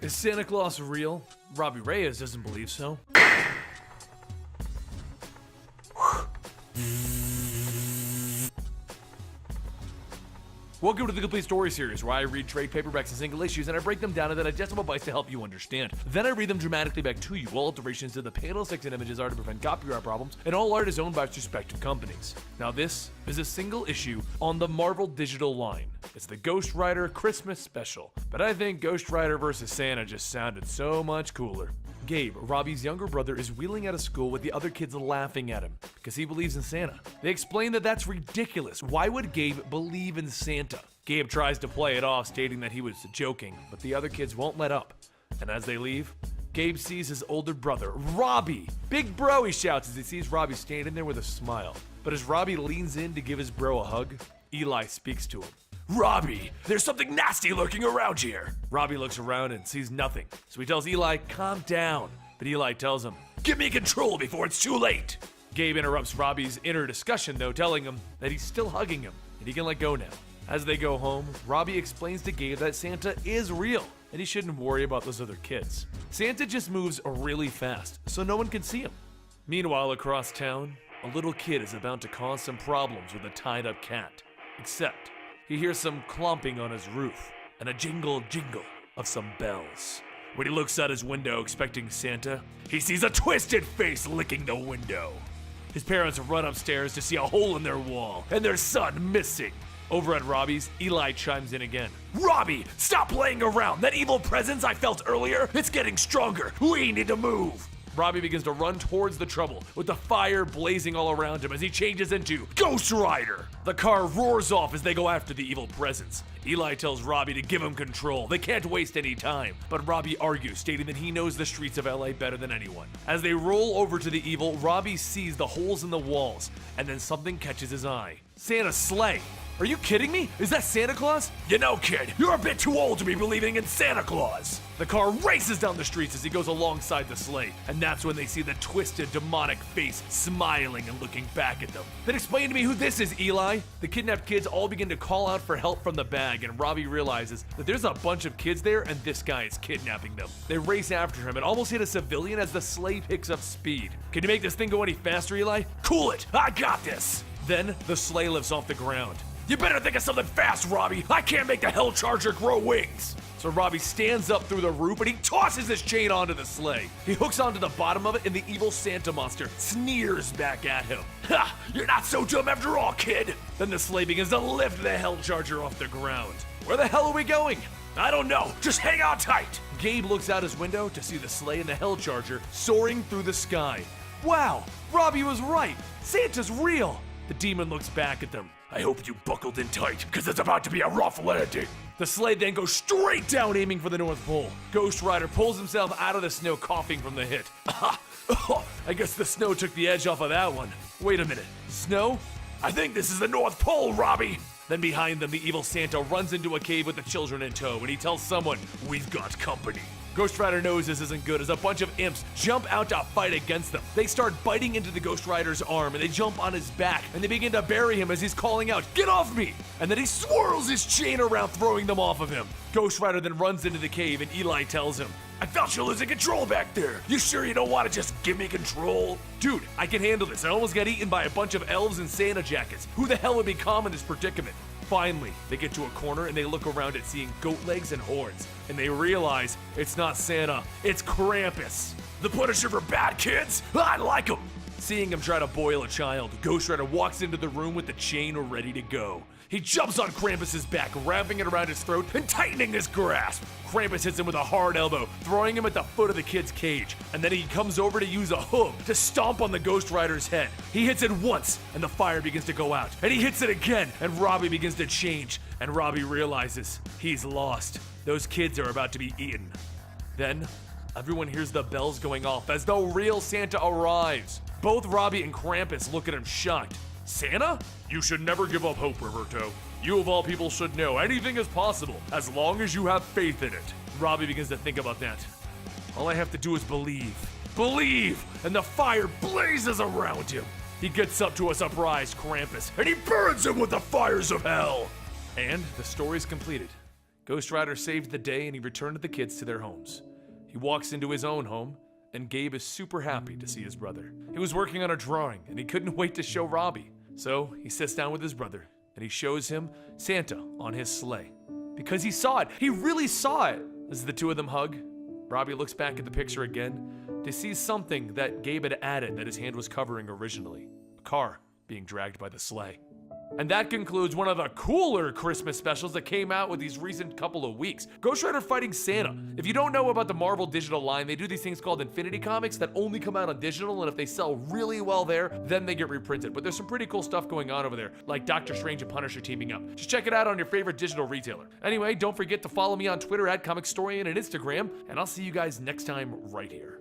Is Santa Claus real? Robbie Reyes doesn't believe so. Welcome to the Complete Story Series, where I read trade paperbacks and single issues and I break them down into digestible bites to help you understand. Then I read them dramatically back to you. All alterations to the panels, text, and images are to prevent copyright problems, and all art is owned by its respective companies. Now this is a single issue on the Marvel Digital line. It's the Ghost Rider Christmas Special, but I think Ghost Rider vs. Santa just sounded so much cooler. Gabe, Robbie's younger brother, is wheeling out of school with the other kids laughing at him because he believes in Santa. They explain that that's ridiculous. Why would Gabe believe in Santa? Gabe tries to play it off, stating that he was joking, but the other kids won't let up. And as they leave, Gabe sees his older brother, Robbie. "Big bro," he shouts as he sees Robbie standing there with a smile. But as Robbie leans in to give his bro a hug, Eli speaks to him. "Robbie, there's something nasty lurking around here." Robbie looks around and sees nothing, so he tells Eli, "Calm down." But Eli tells him, "Give me control before it's too late." Gabe interrupts Robbie's inner discussion though, telling him that he's still hugging him and he can let go now. As they go home, Robbie explains to Gabe that Santa is real and he shouldn't worry about those other kids. Santa just moves really fast, so no one can see him. Meanwhile, across town, a little kid is about to cause some problems with a tied-up cat. Except he hears some clomping on his roof and a jingle of some bells. When he looks out his window expecting Santa, he sees a twisted face licking the window. His parents run upstairs to see a hole in their wall and their son missing. Over at Robbie's, Eli chimes in again. "Robbie, stop playing around! That evil presence I felt earlier, it's getting stronger! We need to move!" Robbie begins to run towards the trouble, with the fire blazing all around him as he changes into Ghost Rider. The car roars off as they go after the evil presence. Eli tells Robbie to give him control. They can't waste any time, but Robbie argues, stating that he knows the streets of LA better than anyone. As they roll over to the evil, Robbie sees the holes in the walls, and then something catches his eye. Santa's sleigh. Are you kidding me? Is that Santa Claus? "You know, kid, you're a bit too old to be believing in Santa Claus." The car races down the streets as he goes alongside the sleigh, and that's when they see the twisted, demonic face smiling and looking back at them. "Then explain to me who this is, Eli." The kidnapped kids all begin to call out for help from the bag, and Robbie realizes that there's a bunch of kids there and this guy is kidnapping them. They race after him and almost hit a civilian as the sleigh picks up speed. "Can you make this thing go any faster, Eli?" "Cool it, I got this." Then the sleigh lifts off the ground. "You better think of something fast, Robbie. I can't make the Hell Charger grow wings." So Robbie stands up through the roof and he tosses his chain onto the sleigh. He hooks onto the bottom of it and the evil Santa monster sneers back at him. "Ha! You're not so dumb after all, kid." Then the sleigh begins to lift the Hell Charger off the ground. "Where the hell are we going?" "I don't know. Just hang on tight." Gabe looks out his window to see the sleigh and the Hell Charger soaring through the sky. Wow! Robbie was right. Santa's real. The demon looks back at them. "I hope you buckled in tight, because it's about to be a rough landing." The sleigh then goes straight down, aiming for the North Pole. Ghost Rider pulls himself out of the snow, coughing from the hit. I guess the snow took the edge off of that one. Wait a minute. Snow? "I think this is the North Pole, Robbie." Then behind them, the evil Santa runs into a cave with the children in tow, and he tells someone, "We've got company." Ghost Rider knows this isn't good as a bunch of imps jump out to fight against them. They start biting into the Ghost Rider's arm and they jump on his back and they begin to bury him as he's calling out, "Get off me!" And then he swirls his chain around, throwing them off of him. Ghost Rider then runs into the cave and Eli tells him, "I felt you losing control back there. You sure you don't want to just give me control?" "Dude, I can handle this. I almost got eaten by a bunch of elves in Santa jackets. Who the hell would be calm in this predicament?" Finally, they get to a corner and they look around at seeing goat legs and horns, and they realize it's not Santa, it's Krampus. "The Punisher for bad kids? I like him." Seeing him try to boil a child, Ghost Rider walks into the room with the chain ready to go. He jumps on Krampus's back, wrapping it around his throat and tightening his grasp. Krampus hits him with a hard elbow, throwing him at the foot of the kid's cage, and then he comes over to use a hoof to stomp on the Ghost Rider's head. He hits it once, and the fire begins to go out, and he hits it again, and Robbie begins to change, and Robbie realizes he's lost. Those kids are about to be eaten. Then, everyone hears the bells going off as though real Santa arrives. Both Robbie and Krampus look at him shocked. "Santa? You should never give up hope, Roberto. You of all people should know anything is possible as long as you have faith in it." Robbie begins to think about that. "All I have to do is believe. Believe!" And the fire blazes around him. He gets up to a surprised Krampus and he burns him with the fires of hell. And the story's completed. Ghost Rider saved the day and he returned the kids to their homes. He walks into his own home, and Gabe is super happy to see his brother. He was working on a drawing and he couldn't wait to show Robbie. So he sits down with his brother and he shows him Santa on his sleigh. Because he saw it. He really saw it. As the two of them hug, Robbie looks back at the picture again to see something that Gabe had added that his hand was covering originally. A car being dragged by the sleigh. And that concludes one of the cooler Christmas specials that came out with these recent couple of weeks. Ghost Rider fighting Santa. If you don't know about the Marvel digital line, they do these things called Infinity Comics that only come out on digital, and if they sell really well there, then they get reprinted. But there's some pretty cool stuff going on over there, like Doctor Strange and Punisher teaming up. Just check it out on your favorite digital retailer. Anyway, don't forget to follow me on Twitter at ComicStorian and Instagram, and I'll see you guys next time right here.